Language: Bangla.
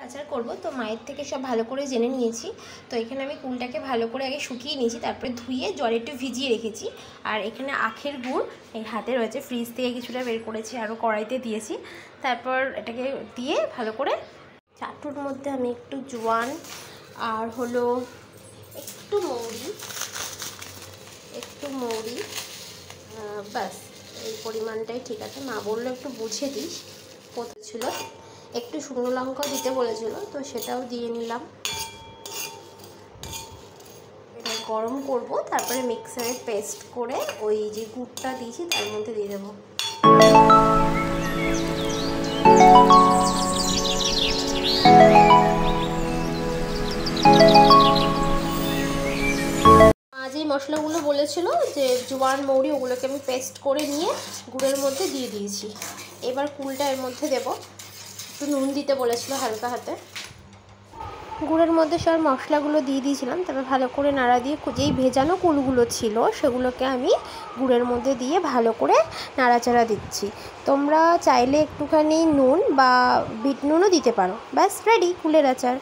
আচার করব। তো মায়ের থেকে সব ভালো করে জেনে নিয়েছি। তো এখানে আমি কুলটাকে ভালো করে আগে শুকিয়ে নিয়েছি, তারপরে ধুয়ে জলে একটু ভিজিয়ে রেখেছি। আর এখানে আখের গুড় এই হাতে রয়েছে, ফ্রিজ থেকে কিছুটা বের করেছি, আরও কড়াইতে দিয়েছি। তারপর এটাকে দিয়ে ভালো করে চাটুর মধ্যে আমি একটু জোয়ান আর হলো একটু মৌরি ব্যাস এই পরিমাণটাই ঠিক আছে। মা বললো একটু বুঝে দিস, কোথায় ছিল একটু শুকনো লঙ্কাও দিতে বলেছিল, তো সেটাও দিয়ে নিলাম। এটা গরম করব, তারপরে মিক্সারে পেস্ট করে ওই যে গুড়টা দিয়েছি তার মধ্যে দিয়ে দেবো। যে মশলাগুলো বলেছিল যে জোয়ান মৌরি, ওগুলোকে আমি পেস্ট করে নিয়ে গুড়ের মধ্যে দিয়ে দিয়েছি। এবার কুলটা এর মধ্যে দেবো, একটু নুন দিতে বলেছিল হালকা হাতে। গুড়ের মধ্যে সব মশলাগুলো দিয়ে দিয়েছিলাম, তারপর ভালো করে নাড়া দিয়ে যেই ভেজানো কুলগুলো ছিল সেগুলোকে আমি গুড়ের মধ্যে দিয়ে ভালো করে নাড়াচাড়া দিচ্ছি। তোমরা চাইলে একটুখানি নুন বা বিট নুনও দিতে পারো। ব্যাস রেডি কুলের আচার।